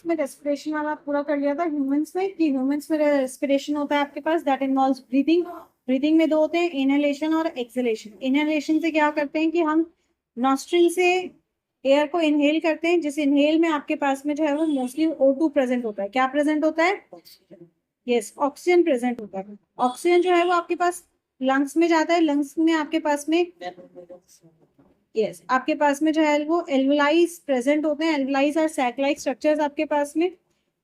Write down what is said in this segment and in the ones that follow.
में रेस्पिरेशन वाला पूरा कर लिया था ह्यूमंस में, कि ह्यूमंस में रेस्पिरेशन होता है आपके पास, दैट इन्वॉल्व्स ब्रीथिंग। ब्रीथिंग में दो होते हैं, इनहेलेशन और एक्सहेलेशन। इनहेलेशन से क्या करते हैं कि हम नॉस्ट्रिल से एयर को इनहेल करते हैं, जिस इनहेल में आपके पास में जो है वो मोस्टली O2 प्रेजेंट होता है। क्या प्रेजेंट होता है? यस, ऑक्सीजन प्रेजेंट होता है। ऑक्सीजन जो है वो आपके पास लंग्स में जाता है, लंग्स में आपके पास में यस आपके पास में जो है वो एल्वुलाइज प्रेजेंट होते हैं। एल्वुलाइज और सैक लाइक स्ट्रक्चर्स आपके पास में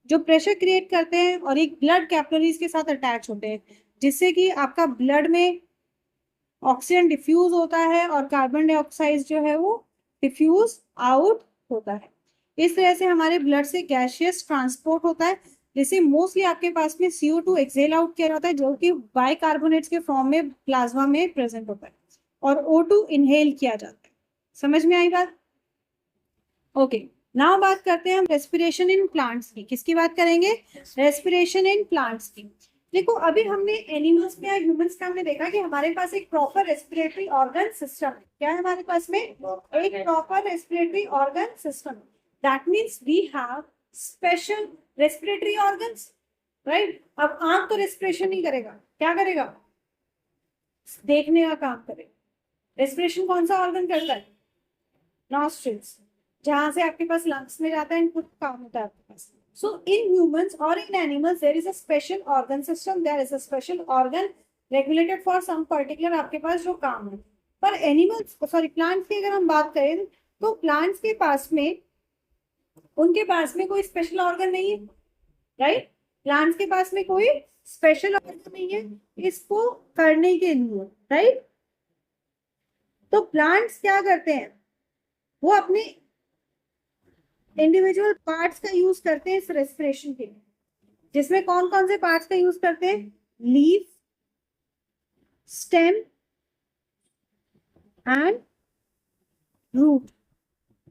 जो प्रेशर क्रिएट करते हैं और एक ब्लड कैपिलरीज के साथ अटैच होते हैं, जिससे कि आपका ब्लड में ऑक्सीजन डिफ्यूज होता है और कार्बन डाइऑक्साइड जो है वो डिफ्यूज आउट होता है। इस तरह से हमारे ब्लड से गैसियस ट्रांसपोर्ट होता है, जिससे मोस्टली आपके पास में CO2 एक्सेल आउट किया जाता है, जो कि बाइकार्बोनेट्स के फॉर्म में प्लाज्मा में प्रेजेंट होता है, और O2 इनहेल किया जाता है। समझ में आई बात? ओके, नाउ बात करते हैं हम रेस्पिरेशन इन प्लांट्स की। किसकी बात करेंगे? रेस्पिरेशन इन प्लांट्स की। देखो, अभी हमने एनिमल्स में या ह्यूमंस में हमने देखा कि हमारे पास एक प्रॉपर रेस्पिरेटरी ऑर्गन सिस्टम है। क्या है हमारे पास में? एक proper respiratory organ system. That means we have special respiratory organs, right? अब आंख तो रेस्पिरेशन नहीं करेगा, क्या करेगा? देखने का काम करेगा। रेस्पिरेशन कौन सा ऑर्गन करता है? नॉस्ट्रिल्स, जहां से आपके पास लंग्स में जाता है, इनपुट काम होता है आपके पास। सो इन ह्यूमंस और in animals there is a special organ system, there is a special organ regulated for some particular आपके पास जो काम है। पर एनिमल्स सॉरी प्लांट्स की अगर हम बात करें, तो प्लांट्स के पास में उनके पास में कोई स्पेशल ऑर्गन नहीं है, राइट? प्लांट्स के पास में कोई स्पेशल ऑर्गन नहीं है इसको करने के लिए, राइट? तो प्लांट्स क्या करते हैं? वो अपने इंडिविजुअल पार्ट्स का यूज करते हैं इस रेस्पिरेशन के लिए, जिसमें कौन कौन से पार्ट्स का यूज करते हैं? Leaf, stem and root.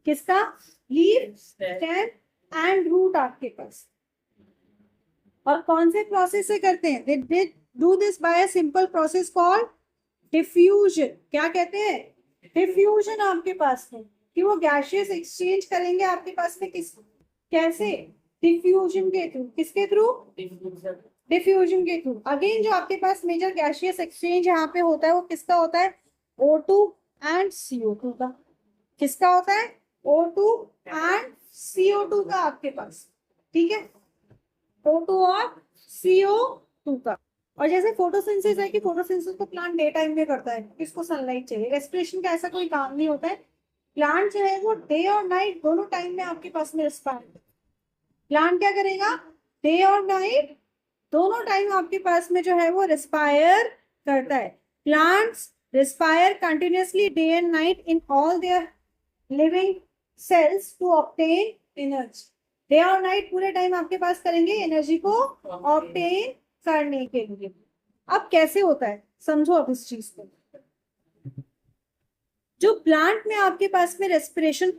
किसका? लीफ, स्टेम एंड रूट आपके पास। और कौन से प्रोसेस से करते हैं? They do this by a simple process called diffusion. क्या कहते हैं? डिफ्यूजन आपके पास में, कि वो गैसियस एक्सचेंज करेंगे आपके पास में। कैसे? डिफ्यूजन के थ्रू। किसके थ्रू? डिफ्यूजन के थ्रू। अगेन जो आपके पास मेजर गैसियस एक्सचेंज यहाँ पे होता है वो किसका होता है? O2 एंड CO2 का। किसका होता है? O2 एंड CO2 का आपके पास, ठीक है? O2 और CO2 का। और जैसे फोटोसिंथेसिस है कि फोटोसिंथेसिस को प्लांट डे टाइम में करता है, इसको सनलाइट चाहिए। रेस्पिरेशन का ऐसा कोई काम नहीं होता है। प्लांट जो है वो डे और नाइट दोनों टाइम में आपके पास में रेस्पायर। प्लांट क्या करेगा? डे और नाइट दोनों टाइम आपके पास में जो है वो रेस्पायर करता है। Plants respire continuously day and night in all their living cells to obtain energy. Day और नाइट पूरे टाइम आपके पास करेंगे एनर्जी को ऑब्टेन करने के लिए। अब कैसे होता है समझो अब इस चीज को। जो प्लांट में आपके पास में रेस्पिरेशन,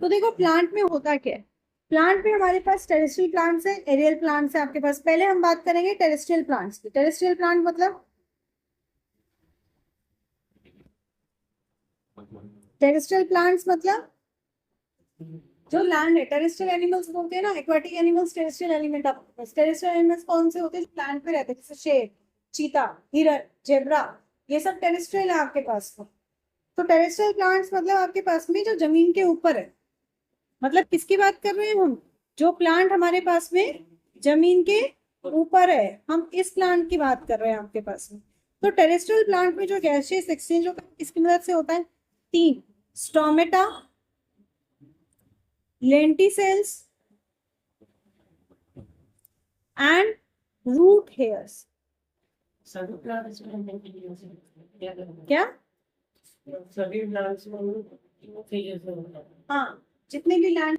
तो देखो प्लांट में होता क्या है। प्लांट में हमारे पास टेरेस्ट्रियल प्लांट्स है, एरियल प्लांट्स है आपके पास। पहले हम बात करेंगे टेरेस्ट्रियल प्लांट्स की। टेरेस्ट्रियल प्लांट मतलब, टेरेस्ट्रियल प्लांट्स मतलब जो लैंड है। टेरेस्ट्रियल एनिमल्स बोलते हैं ना, एक्वाटिक एनिमल्स टेरेस्ट्रियल एलिमेंट आपके पास। टेरेस्ट्रियल एनिमल्स कौन से होते हैं? जो प्लांट पे रहते हैं, जैसे शेर, चीता, हिरन, जेब्रा, ये सब टेरेस्ट्रियल है आपके पास। तो टेरेस्ट्रियल प्लांट्स मतलब आपके पास में जो जमीन के ऊपर है। मतलब किसकी बात कर रहे हैं हम? जो प्लांट हमारे पास में जमीन के ऊपर है, हम इस प्लांट की बात कर रहे हैं आपके पास में। तो टेरेस्ट्रियल प्लांट में जो गैसियस एक्सचेंज होता है किसकी मदद से होता है? 3, stomata, lenticels and root hairs. क्या? सभी प्लांट्स हाँ, जितने भी लैंड,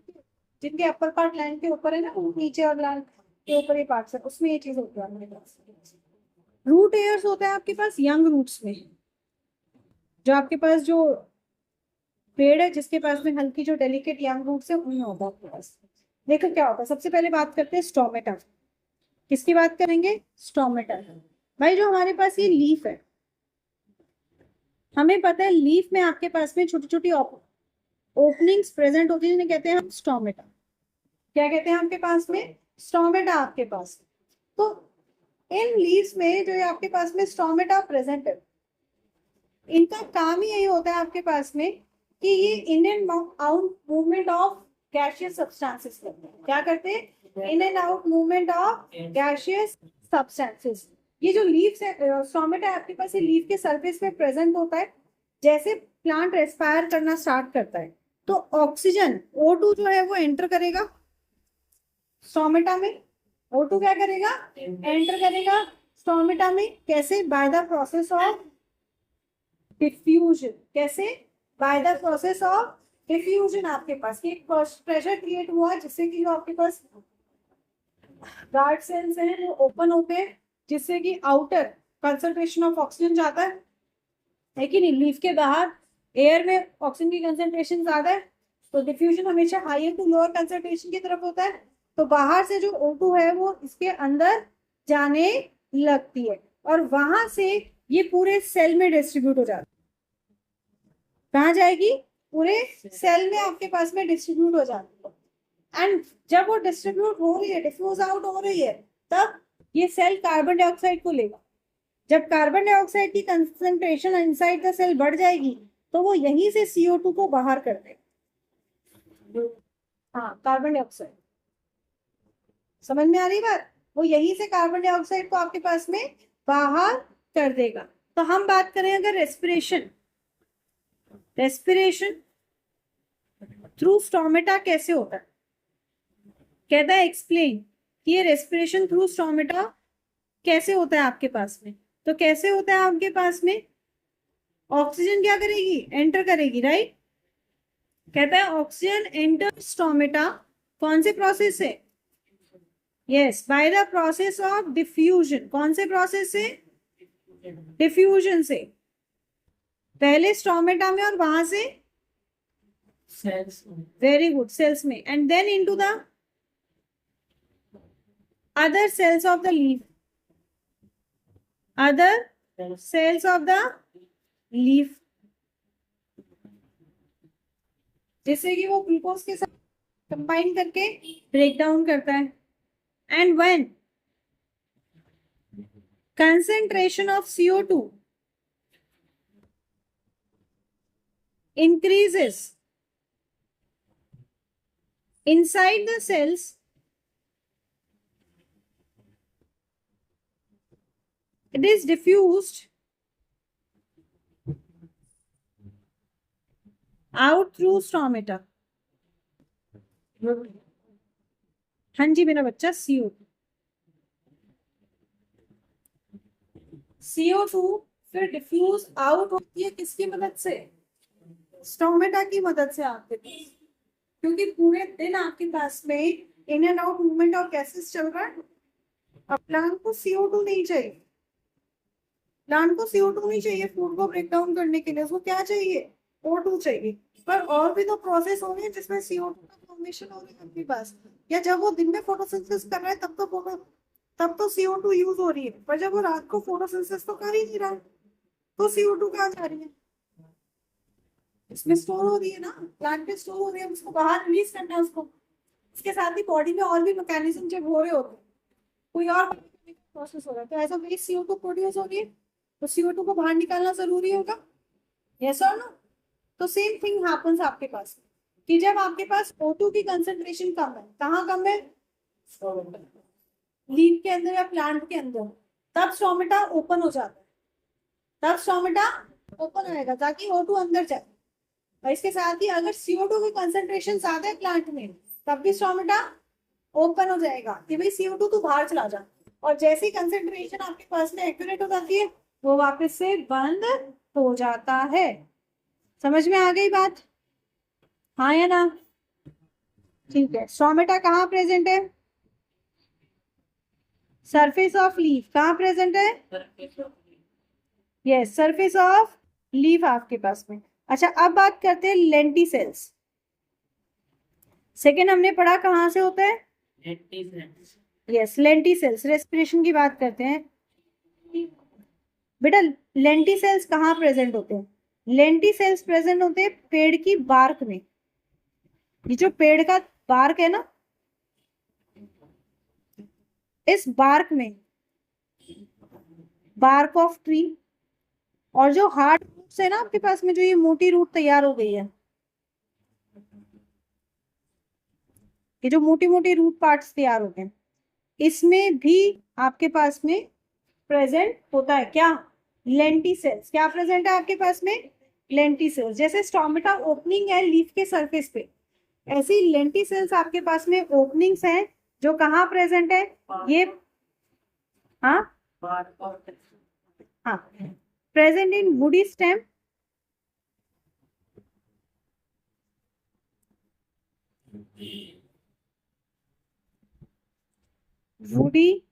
जिनके अपर पार्ट लैंड के ऊपर है ना, वो नीचे और लैंड के ऊपर ये पार्ट्स है, उसमें ये चीज होती है हमारे पास। रूट एयर्स होता है आपके पास यंग रूट्स में। जो आपके पास जो पेड़ है जिसके पास में हल्की जो डेलिकेट यंग रूट्स है, उनमें होता है आपके पास। देखो क्या होता है, सबसे पहले बात करते हैं स्टोमेटा। किसकी बात करेंगे? स्टोमेटा। भाई जो हमारे पास ये लीफ है, हमें पता है लीफ में आपके पास में छोटी छोटी ओपनिंग्स प्रेजेंट होती है, जिन्हें कहते हैं हम स्टोमेटा। क्या कहते हैं आपके पास में, स्टोमेटा आपके पास। तो इन लीव्स में जो है आपके पास में स्टोमेटा प्रेजेंट है, इनका काम ही यही होता है आपके पास में कि ये इन and out movement of gaseous substances करते हैं। क्या करते हैं, in and out movement of gaseous substances. ये जो लीव्स है, स्टोमेटा आपके पास ये लीफ के सरफेस में प्रेजेंट होता है। जैसे प्लांट रेस्पायर करना स्टार्ट करता है तो ऑक्सीजन O2 जो है वो एंटर करेगा स्टोमेटा में। O2 क्या करेगा, एंटर करेगा स्टोमेटा में। कैसे, by the process of diffusion. कैसे, by the process of diffusion. आपके पास एक प्रेशर क्रिएट हुआ जिससे कि जो आपके पास गार्ड सेल्स हैं वो ओपन होते हैं, जिससे कि आउटर कंसंट्रेशन ऑफ ऑक्सीजन जाता है कि नहीं। लीफ के बाहर एयर में ऑक्सीजन की कंसंट्रेशन ज्यादा है तो डिफ्यूजन हमेशा हायर टू लोअर कंसंट्रेशन की तरफ होता है। तो बाहर से जो O2 है वो इसके अंदर जाने लगती है और वहां से ये पूरे सेल में डिस्ट्रीब्यूट हो जाती है। कहाँ जाएगी, पूरे सेल में आपके पास में डिस्ट्रीब्यूट हो जाती है। एंड जब वो डिस्ट्रीब्यूट हो रही है, डिफ्यूज आउट हो रही है, तब ये सेल कार्बन डाइऑक्साइड को लेगा। जब कार्बन डाइऑक्साइड की कंसंट्रेशन इनसाइड द सेल बढ़ जाएगी तो वो यहीं से CO2 को बाहर कर देगा। हाँ, कार्बन डाइऑक्साइड, समझ में आ रही बात, वो यहीं से कार्बन डाइऑक्साइड को आपके पास में बाहर कर देगा। तो हम बात करें अगर रेस्पिरेशन, रेस्पिरेशन थ्रू स्टोमेटा कैसे होता है, कहता है एक्सप्लेन कि ये रेस्पिरेशन थ्रू स्टोमेटा कैसे होता है आपके पास में। तो कैसे होता है आपके पास में, ऑक्सीजन क्या करेगी, एंटर करेगी, राइट। कहता है ऑक्सीजन एंटर स्टोमेटा, कौन से प्रोसेस से, yes, bye the process of diffusion. कौन से प्रोसेस से, डिफ्यूजन से। पहले स्टोमेटा में और वहां से सेल्स, वेरी गुड, सेल्स में, and then into the other cells of the leaf, other cells of the leaf, जिससे कि वो ग्लूकोज के साथ कंबाइन करके ब्रेक डाउन करता है। And when concentration of CO2 increases inside the cells, it is diffused out through stomata. हाँ जी मेरा बच्चा, CO2 फिर डिफ्यूज आउट होती है किसकी मदद से, स्टोमेटा की मदद से आपके पास। क्योंकि पूरे दिन आपके पास में इन and out movement of gases चल रहा है। अब प्लांट को CO2 नहीं चाहिए, प्लांट को CO2 नहीं चाहिए फूड को ब्रेक डाउन करने के लिए, उसको क्या चाहिए, O2 चाहिए। पर और भी तो प्रोसेस हो रही है जिसमें CO2 का फॉर्मेशन हो रही है आपके पास। या जब वो दिन में फोटोसिंथेसिस कर रहा है तब तो CO2 यूज हो रही है, पर जब वो रात को फोटोसिंथेसिस तो कर ही नहीं रहा तो CO2 कहाँ जा रही है, इसमें स्टोर हो रही है ना, प्लांट में स्टोर हो रही है, उसको बाहर रिलीज करना है उसको। इसके साथ ही बॉडी में और भी मैकेनिज्म जब हो रहे होते हैं, कोई और प्रोसेस हो रहा है, तो ऐसा वेस्ट CO2 प्रोड्यूस हो रही है तो CO2 को बाहर निकालना जरूरी होगा, यस और नो। तो सेम थिंग हैपेंस आपके पास कि जब आपके पास O2 की कंसंट्रेशन कम है, कहाँ कम है, लीफ के अंदर या प्लांट के अंदर, तब स्टोमेटा ओपन हो जाता है, तब स्टोमेटा ओपन आएगा ताकि O2 अंदर जाए। और इसके साथ ही अगर CO2 की कंसंट्रेशन ज्यादा है प्लांट में तब भी स्टोमेटा ओपन हो जाएगा कि भाई CO2 तो बाहर चला जा। और जैसी कंसंट्रेशन आपके पास में एक्यूरेट हो जाती है वो वापस से बंद हो जाता है। समझ में आ गई बात, हाँ या ना, ठीक है। स्टोमेटा कहाँ प्रेजेंट है, सरफेस ऑफ लीफ, कहाँ प्रेजेंट है, यस, सरफेस ऑफ लीफ आपके पास में। अच्छा अब बात करते हैं लेंटिसेल्स। सेकेंड हमने पढ़ा कहाँ से होता है, यस, लेंटिसेल्स। रेस्पिरेशन की बात करते हैं बेटा। लेंटिसेल्स कहाँ प्रेजेंट होते हैं, लेंटिसेल्स प्रेजेंट होते हैं पेड़ की बार्क में। ये जो पेड़ का बार्क है ना, इस बार्क में, बार्क ऑफ ट्री, और जो हार्ड रूट्स है ना आपके पास में, जो ये मोटी रूट तैयार हो गई है, ये जो मोटी मोटी रूट पार्ट्स तैयार हो गए, इसमें भी आपके पास में प्रेजेंट होता है क्या, लेंटिसेल्स। क्या प्रेजेंट है आपके पास में, लेंटिसेल्स। जैसे स्टोमेटा ओपनिंग है लीफ के सरफेस पे, ऐसी लेंटिसेल्स आपके पास में ओपनिंग्स हैं जो कहाँ प्रेजेंट है, ये, हाँ हाँ, present in woody stem, woody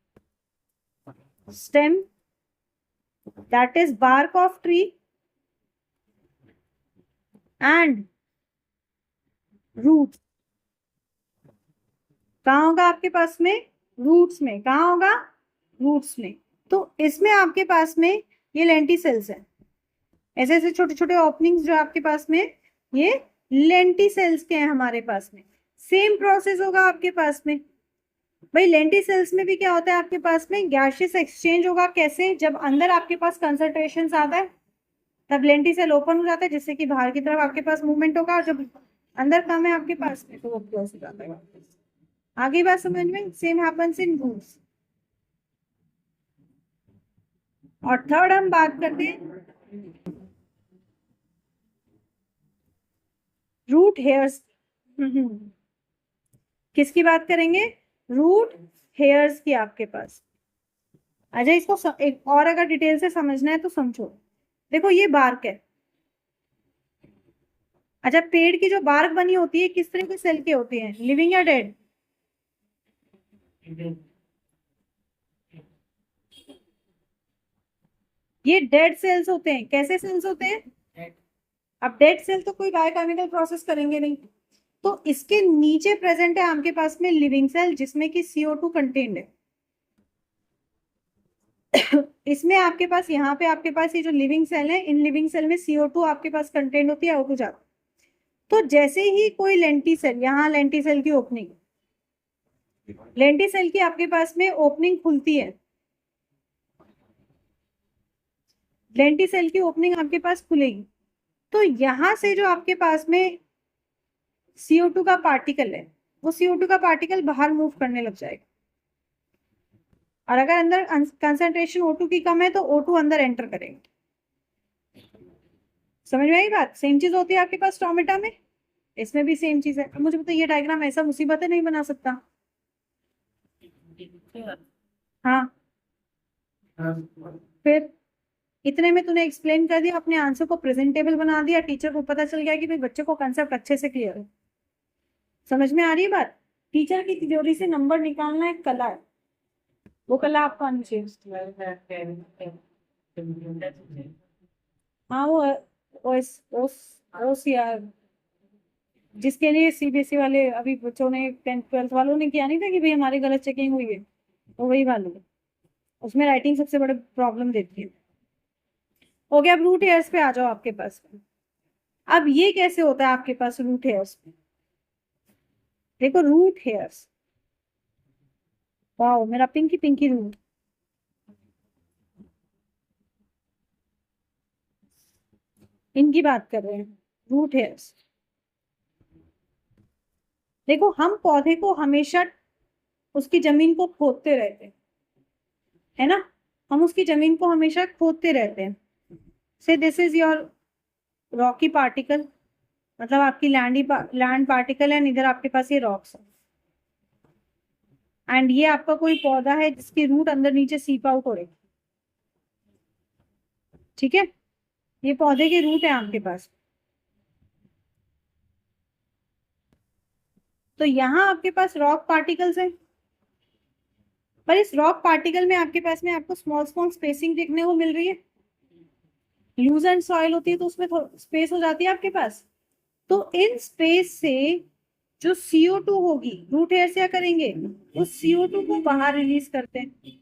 stem, that is bark of tree, and roots। कहाँ होगा आपके पास में, रूट्स में। कहाँ होगा, रूट्स में। तो इसमें आपके पास में ये लेंटिसेल्स है, ऐसे ऐसे छोटे छोटे ओपनिंग्स जो आपके पास में, ये लेंटिसेल्स के हैं हमारे पास में। सेम प्रोसेस होगा आपके पास में भाई, लेंटिसेल्स में भी क्या होता है आपके पास में, गैसियस एक्सचेंज होगा। कैसे, जब अंदर आपके पास कंसंट्रेशन आता है तब लेंटिसेल ओपन हो जाता है, जिससे कि बाहर की तरफ आपके पास मूवमेंट होगा, और जब अंदर कम है आपके पास में तो वो क्लोज हो जाता है। आगे बात समझ में, सेम हैपेंस इन रूट्स। और थर्ड हम बात करते हैं रूट हेयर्स। किसकी बात करेंगे, रूट हेयर्स की आपके पास। अच्छा, इसको एक और अगर डिटेल से समझना है तो समझो। देखो ये बार्क है। अच्छा, पेड़ की जो बार्क बनी होती है किस तरह के सेल के होते हैं, लिविंग या डेड, ये डेड सेल्स होते हैं। कैसे सेल्स होते हैं, अब डेड सेल तो कोई बायोकेमिकल प्रोसेस करेंगे नहीं, तो इसके नीचे प्रेजेंट है आपके पास में लिविंग सेल, जिसमें कि CO2 कंटेन्ड है। इसमें आपके पास, यहाँ पे आपके पास ये जो लिविंग सेल है, इन लिविंग सेल में CO2 आपके पास कंटेंट होती है, O2 जाता। तो जैसे ही कोई लेंटी सेल, यहाँ लेंटी सेल की ओपनिंग, लेंटी सेल की आपके पास में ओपनिंग खुलती है, लेंटी सेल की ओपनिंग आपके पास खुलेगी, तो यहां से जो आपके पास में CO2 का पार्टिकल है, वो CO2 का पार्टिकल बाहर मूव करने लग जाएगा। और अगर अंदर कंसंट्रेशन O2 की कम है तो O2 अंदर एंटर करेगा। समझ में आई बात, सेम चीज होती है आपके पास टोमेटा में, इसमें भी सेम चीज है। अब मुझे बताइए, ये डायग्राम ऐसा मुसीबत है नहीं बना सकता। हाँ, फिर इतने में तूने एक्सप्लेन कर दिया, अपने आंसर को प्रेजेंटेबल बना दिया, टीचर को पता चल गया कि भाई बच्चे को कंसेप्ट अच्छे से क्लियर है। समझ में आ रही है बात। टीचर की तिजोरी से नंबर निकालना एक कला है, वो कला आपको आनी चाहिए। हाँ, वो OCR, जिसके लिए CBSE वाले अभी बच्चों ने 10th 12th वालों ने किया नहीं था कि भाई हमारी गलत चेकिंग हुई है, तो वही वाले, उसमें राइटिंग सबसे बड़े प्रॉब्लम देती है। हो गया। अब रूट हेयर्स पे आ जाओ आपके पास। अब ये कैसे होता है आपके पास रूट हेयर्स पे, देखो रूट हेयर्स, वाओ मेरा पिंकी पिंकी रूट, इनकी बात कर रहे हैं, रूट हेयर्स। देखो हम पौधे को हमेशा उसकी जमीन को खोदते रहते हैं, है ना, हम उसकी जमीन को हमेशा खोदते रहते हैं। से this is your Rocky particle, मतलब आपकी लैंड पार्टिकल है, इधर आपके पास ये रॉक्स है, एंड ये आपका कोई पौधा है जिसकी रूट अंदर नीचे सीप आउट हो रही, ठीक है, ये पौधे की रूट है आपके पास। तो यहाँ आपके पास रॉक पार्टिकल्स हैं, पर इस रॉक पार्टिकल में आपके पास में आपको स्मॉल स्मॉल स्पेसिंग देखने को मिल रही है। लूज एंड सॉइल होती है तो उसमें स्पेस हो जाती है आपके पास, तो इन स्पेस से जो CO2 होगी, रूट हेयर क्या करेंगे, उस CO2 को बाहर रिलीज करते हैं,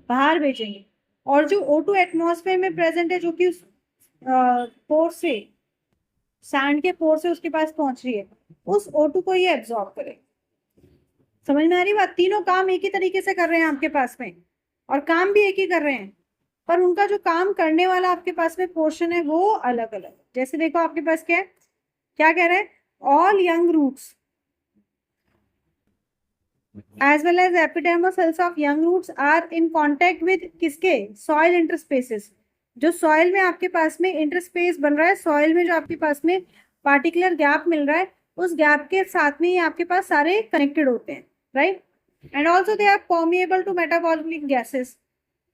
बाहर भेजेंगे। और जो O2 एटमॉस्फेयर में प्रेजेंट है, जो कि उस पोर से, सैंड के पोर से उसके पास पहुंच रही है, उस O2 को ये एब्जॉर्ब करेगा। समझ में आ रही बात? तीनों काम एक ही तरीके से कर रहे हैं आपके पास में, और काम भी एक ही कर रहे हैं, पर उनका जो काम करने वाला आपके पास में पोर्शन है वो अलग अलग। जैसे देखो आपके पास क्या है, क्या कह रहे हैं, all young roots as well as epidermal cells of young roots are in contact with किसके, soil interspaces। जो सॉइल में आपके पास में इंटरस्पेस बन रहा है, सॉइल में जो आपके पास में पार्टिकुलर गैप मिल रहा है, उस गैप के साथ में ही आपके पास सारे कनेक्टेड होते हैं, right. And also they are permeable to metabolic gases.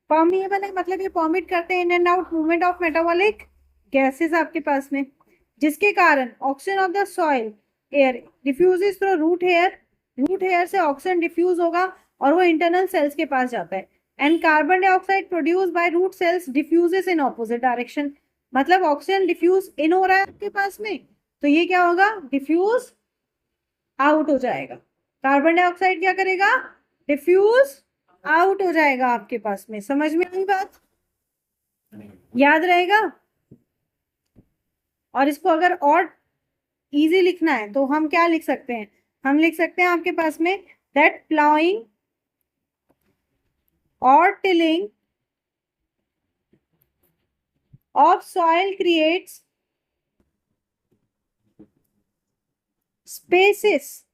Permeable है मतलब ये परमिट करते हैं in and out movement of metabolic gases आपके पास में, जिसके कारण oxygen of the soil air diffuses through root hair, root hair से ऑक्सीजन डिफ्यूज होगा और वो इंटरनल सेल्स के पास जाता है। And carbon dioxide produce by root cells diffuses in opposite direction. मतलब ऑक्सीजन डिफ्यूज इन हो रहा है आपके पास में, तो ये क्या होगा, डिफ्यूज आउट हो जाएगा। कार्बन डाइऑक्साइड क्या करेगा, डिफ्यूज आउट हो जाएगा आपके पास में। समझ में आई बात, याद रहेगा। और इसको अगर और इजी लिखना है तो हम क्या लिख सकते हैं, हम लिख सकते हैं आपके पास में दैट प्लाउइंग और tilling of soil creates spaces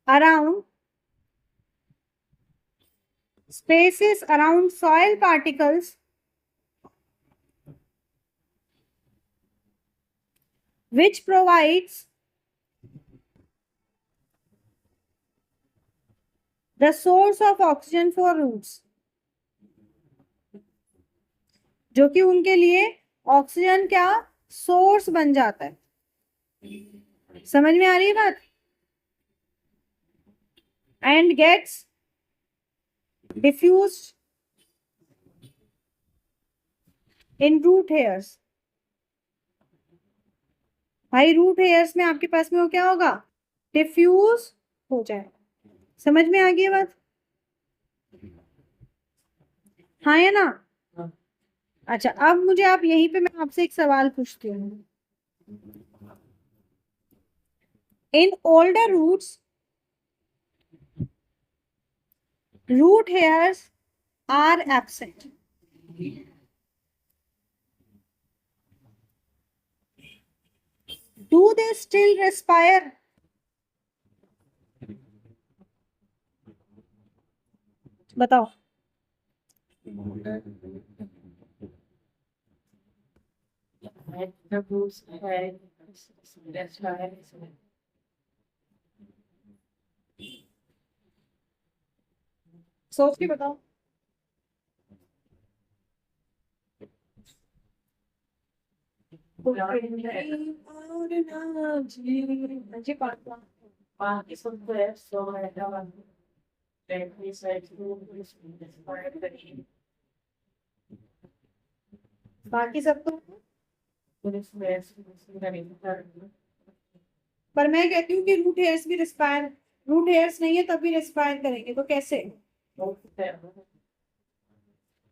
around soil particles which provides the source of oxygen for roots। जो कि उनके लिए ऑक्सीजन क्या सोर्स बन जाता है। समझ में आ रही है बात। And gets diffused in root hairs. भाई रूट हेयर्स में आपके पास में वो क्या होगा, डिफ्यूज हो जाए। समझ में आ गई बात, हाँ या ना। अच्छा अब मुझे आप यहीं पे मैं आपसे एक सवाल पूछती हूँ। In older roots root hairs are absent. Do they still respire? बताओ। The roots head, that's why सोच के बताओ। it's on there, so I have then we said बाकी सब तो, पर मैं कहती हूँ कि रूट हेयर्स भी रिस्पायर, रूट हेयर्स नहीं है तब भी रिस्पायर करेंगे, तो कैसे।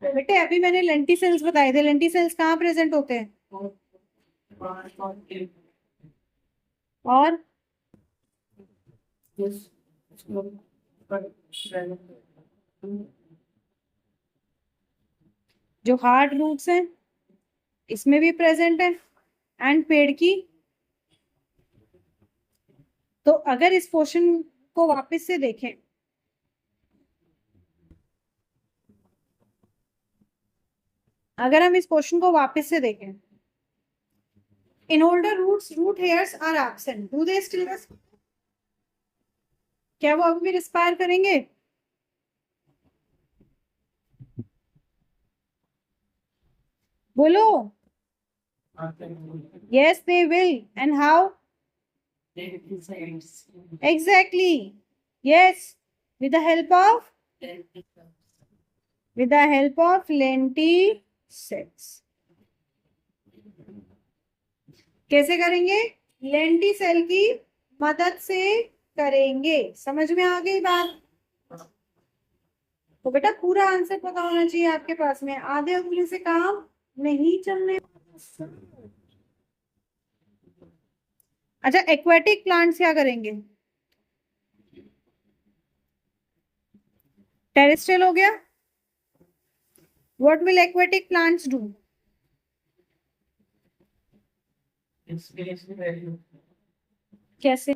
बेटे अभी मैंने लेंटी सेल्स बताए थे, लेंटी सेल्स कहाँ प्रेजेंट होते हैं, और जो हार्ड रूट्स हैं इसमें भी प्रेजेंट है, एंड पेड़ की। तो अगर इस पोर्शन को वापस से देखें, अगर हम इस पोर्शन को वापस से देखें, in older roots root hairs are absent, do they still respire? क्या वो अभी भी रेस्पायर करेंगे? बोलो। Yes they will, and how? Exactly, yes, with the help of lenticels। कैसे करेंगे, लेंटिसेल की मदद से करेंगे। समझ में आ गई बात। तो बेटा पूरा आंसर पता होना चाहिए आपके पास में, आधे उंगली से काम नहीं चलने। अच्छा एक्वेटिक प्लांट्स क्या करेंगे, टेरेस्ट्रियल हो गया. What will aquatic plants do? Inspiration value. कैसे?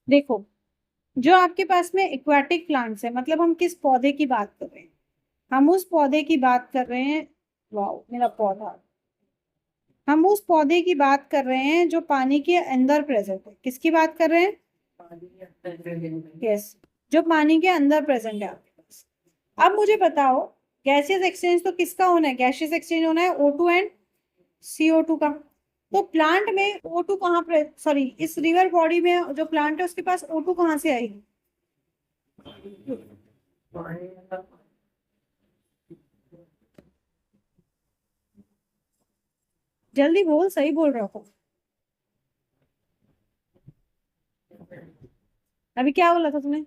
देखो, जो आपके पास में एक्वाटिक प्लांट्स है, मतलब हम किस पौधे की बात कर रहे हैं? हम उस पौधे की बात कर रहे हैं. वाओ, मेरा पौधा. हम उस पौधे की बात कर रहे हैं जो पानी के अंदर प्रेजेंट है. किसकी बात कर रहे हैं? यस, जो पानी के अंदर प्रेजेंट है आपके पास. अब मुझे बताओ, गैसियस एक्सचेंज तो किसका होना है? गैसियस एक्सचेंज होना है O2 एंड CO2 का. तो प्लांट में O2 कहाँ पर, सॉरी, इस रिवर बॉडी में जो प्लांट है उसके पास O2 कहाँ से आएगी? जल्दी बोल, सही बोल रहा हो. अभी क्या बोला था तुमने?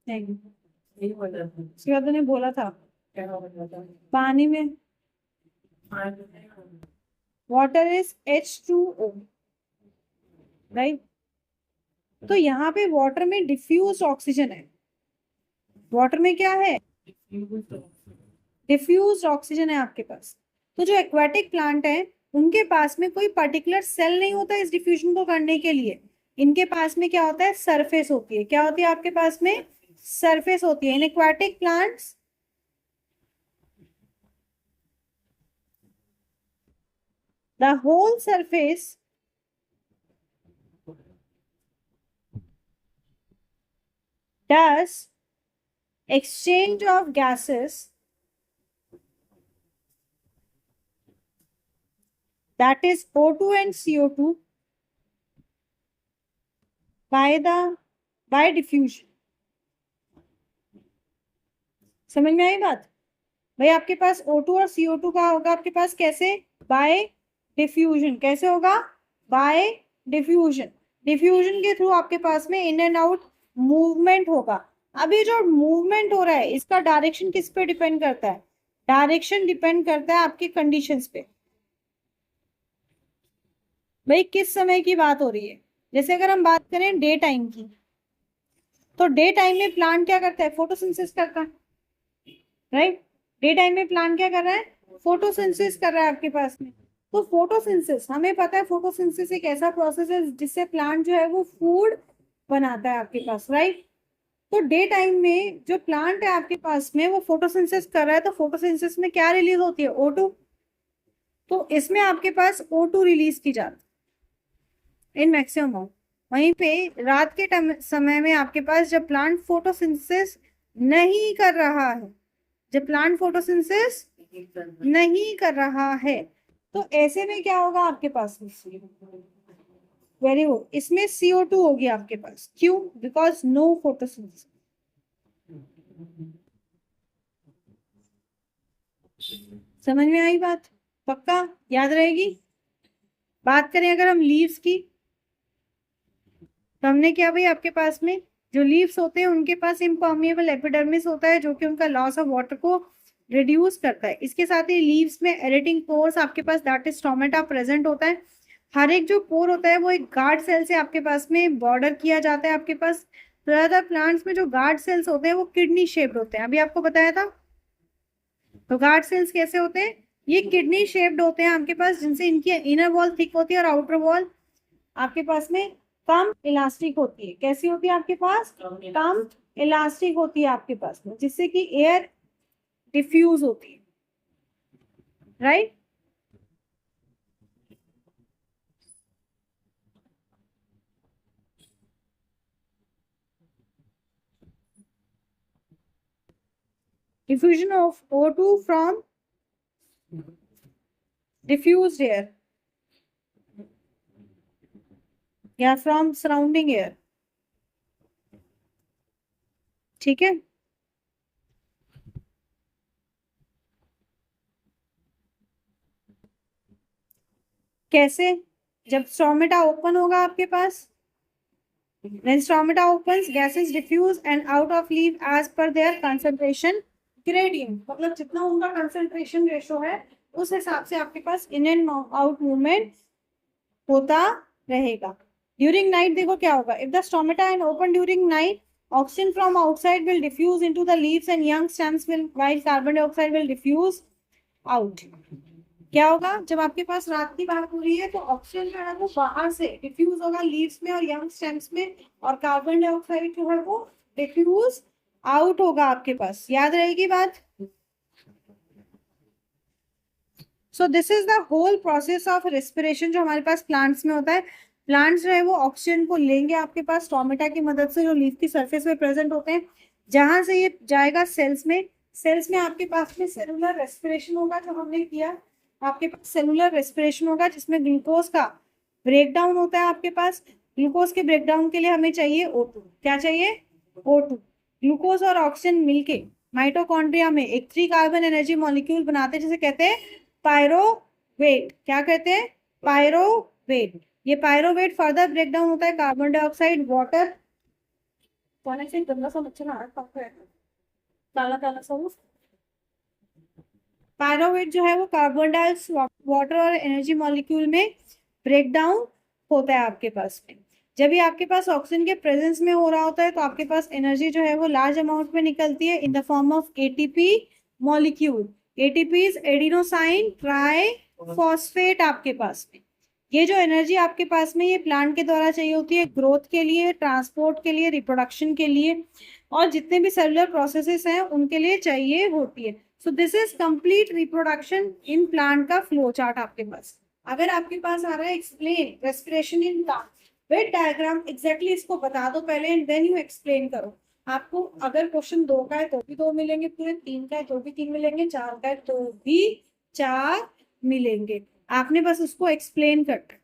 नहीं, उसके बाद तूने बोला था पानी में वाटर इज H2O, राइट? तो यहाँ पे वाटर में डिफ्यूज ऑक्सीजन है. वाटर में क्या है? डिफ्यूज ऑक्सीजन है आपके पास. तो जो एक्वाटिक प्लांट है उनके पास में कोई पर्टिकुलर सेल नहीं होता इस डिफ्यूजन को करने के लिए. इनके पास में क्या होता है? सरफेस होती है. क्या होती है आपके पास में? सरफेस होती है. In aquatic plants the whole surface does exchange of gases, that is O2 and CO2, by diffusion. समझ में आई बात? भाई आपके पास O2 और CO2 का होगा आपके पास कैसे? Bye diffusion. कैसे होगा? Bye diffusion. डिफ्यूजन के थ्रू आपके पास में इन एंड आउट मूवमेंट होगा. अभी जो मूवमेंट हो रहा है इसका डायरेक्शन किस पे डिपेंड करता है? डायरेक्शन डिपेंड करता है आपकी कंडीशंस पे. भाई किस समय की बात हो रही है? जैसे अगर हम बात करें डे टाइम की, तो डे टाइम में प्लांट क्या करता है? फोटोसिंथेसिस करता है, राइट? डे टाइम में प्लांट क्या कर रहा है? फोटोसिंथेसिस कर रहा है आपके पास में. तो फोटोसिंथेसिस, हमें पता है फोटोसिंथेसिस एक ऐसा प्रोसेस है जिससे प्लांट जो है वो फूड बनाता है आपके पास, राइट? तो डे टाइम में जो प्लांट है आपके पास में वो फोटोसिंथेसिस कर रहा है, तो फोटोसिंथेसिस में क्या रिलीज होती है? O2. तो इसमें आपके पास O2 रिलीज की जाती है इन मैक्सिमम. वहीं पे रात के समय में आपके पास जब प्लांट फोटोसिंथेसिस नहीं कर रहा है, जब प्लांट फोटोसिंथेसिस नहीं कर रहा है, तो ऐसे में क्या होगा आपके पास? वेरी गुड, इसमें CO2 होगी आपके पास. क्यों? Because no photosynthesis. समझ में आई बात? पक्का याद रहेगी? बात करें अगर हम लीव्स की, तो हमने क्या भाई आपके पास में जो लीव्स होते हैं उनके पास इम्पर्मिएबल एपिडर्मिस होता है जो कि उनका लॉस ऑफ वाटर को रिड्यूस करता है. इसके साथ ही लीव्स में एरेटिंग पोर्स आपके पास, दैट इज स्टोमेटा, प्रेजेंट होता है. हर एक जो पोर होता है वो एक गार्ड सेल से आपके पास में बॉर्डर किया जाता है आपके पास. ज्यादातर प्लांट्स में जो गार्ड सेल्स होते हैं वो किडनी शेप्ड होते हैं. अभी आपको बताया था. तो गार्ड सेल्स कैसे होते हैं? ये किडनी शेप्ड होते हैं आपके पास, जिनसे इनकी इनर वॉल थिक होती है और आउटर वॉल आपके पास में कम इलास्टिक होती है. कैसी होती है आपके पास? कम इलास्टिक होती है आपके पास में, जिससे कि एयर डिफ्यूज होती है, right? Diffusion of O2 from diffused air या from surrounding air. ठीक है. कैसे? जब स्टोमेटा ओपन होगा आपके पास, when stomata opens, gases diffuse and out of leaf as per their concentration gradient. मतलब जितना उनका concentration ratio है उस हिसाब से आपके पास in and out movement होता रहेगा. During night देखो क्या होगा. If the stomata are open during night, oxygen from outside will diffuse into the leaves and young stems will, while carbon dioxide will diffuse out. क्या होगा? जब आपके पास रात की बात हो रही है तो ऑक्सीजन जो है वो बाहर से डिफ्यूज होगा लीव्स में और यंग स्टेम्स में, और कार्बन डाइऑक्साइड जो है वो डिफ्यूज आउट होगा आपके पास. याद रहेगी बात? So this is the whole process of respiration जो हमारे पास प्लांट्स में होता है. प्लांट्स जो है वो ऑक्सीजन को लेंगे आपके पास स्टोमेटा की मदद से जो लीफ की सरफेस पे प्रेजेंट होते हैं, जहां से ये जाएगा सेल्स में. सेल्स में आपके पास में सेलुलर रेस्पिरेशन होगा जो हमने किया. आपके पास सेलुलर रेस्पिरेशन होगा जिसमें ग्लूकोज का ब्रेकडाउन होता है. आपके पास ग्लूकोज के ब्रेकडाउन के लिए हमें चाहिए O2. क्या चाहिए? O2. ग्लूकोज और ऑक्सीजन मिलके माइटोकॉन्ड्रिया में एक 3 कार्बन एनर्जी मॉलिक्यूल बनाते हैं जिसे कहते हैं पायरोवेट. क्या कहते हैं? पायरोवेट. ये पायरोवेट फर्दर ब्रेकडाउन होता है कार्बन डाइऑक्साइड, वाटर. कौन से गंदा सा मच्छर आ रहा है, काला काला सा. पायरोवेट जो है वो कार्बन डाइऑक्साइड, वाटर और एनर्जी मॉलिक्यूल में ब्रेकडाउन होता है आपके पास में. जब ये आपके पास ऑक्सीजन के प्रेजेंस में हो रहा होता है तो आपके पास एनर्जी जो है वो लार्ज अमाउंट में निकलती है in the form of ATP molecule. ATP is adenosine triphosphate. आपके पास में ये जो एनर्जी आपके पास में ये प्लांट के द्वारा चाहिए होती है ग्रोथ के लिए, ट्रांसपोर्ट के लिए, रिप्रोडक्शन के लिए, और जितने भी सेलुलर प्रोसेसेस हैं उनके लिए चाहिए होती है. सो this is complete reproduction in plant का फ्लो चार्ट आपके पास. अगर आपके पास आ रहा है explain respiration in plant with diagram, exactly इसको बता दो पहले एंड देन यू एक्सप्लेन करो. आपको अगर क्वेश्चन 2 का है तो भी 2 मिलेंगे पूरे, 3 का है तो भी 3 मिलेंगे, 4 का है तो भी 4 मिलेंगे. आपने बस उसको एक्सप्लेन करना है.